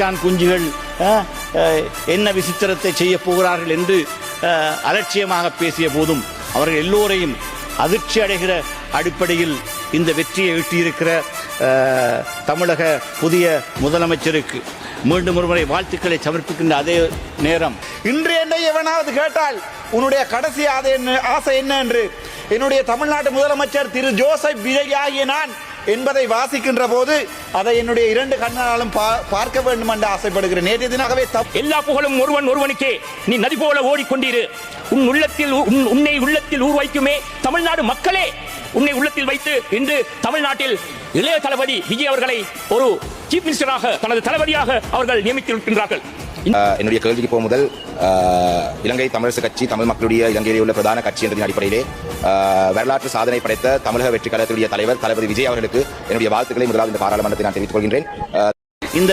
காக்காச்சான் குஞ்சுகள் என்ன விசித்திரத்தை செய்ய போகிறார்கள் என்று அலட்சியமாக பேசிய போதும் அவர்கள் எல்லோரையும் அதிர்ச்சி அடைகிற அடிப்படையில் இந்த வெற்றியை ஈட்டியிருக்கிற தமிழக புதிய முதலமைச்சருக்கு மீண்டும் ஒருமுறை வாழ்த்துக்களை சமர்ப்பிக்கின்ற அதே நேரம் இன்று என்னை எவனாவது கேட்டால் உன்னுடைய கடைசி ஆசை என்ன என்று என்னுடைய தமிழ்நாட்டு முதலமைச்சர் திரு ஜோசப் விஜய் ஆகிய நான் என்பதை வாசிக்கின்ற போது அதை என்னுடைய இரண்டு கண்ணாலும் பார்க்க வேண்டும் என்று ஆசைப்படுகிறேன். நேற்றைய தினமாகவே எல்லா புகழும் ஒருவனுக்கே. நீ நதி போல ஓடிக்கொண்டிரு. உன்னை உள்ளத்தில் ஊர் வைக்குமே தமிழ்நாடு மக்களே. உன்னை உள்ளத்தில் வைத்து இன்று தமிழ்நாட்டில் இளைய தளபதி விஜய் அவர்களை ஒரு சீஃப் மினிஸ்டராக தனது தளபதியாக அவர்கள் நியமித்திருக்கின்றார்கள். என்னுடைய கேள்விக்கு போகும் முதல் இலங்கை தமிழரசு கட்சி தமிழ் மக்களுடைய இலங்கையில் உள்ள பிரதான கட்சி என்ற அடிப்படையிலே வரலாற்று சாதனை படைத்த தமிழக வெற்றி கழகத்துடைய தலைவர் தளபதி விஜய் அவர்களுக்கு என்னுடைய வாழ்த்துக்களை முதலாவது இந்த பாராளுமன்றத்தை நான் தெரிவித்துக் கொள்கின்றேன். இந்த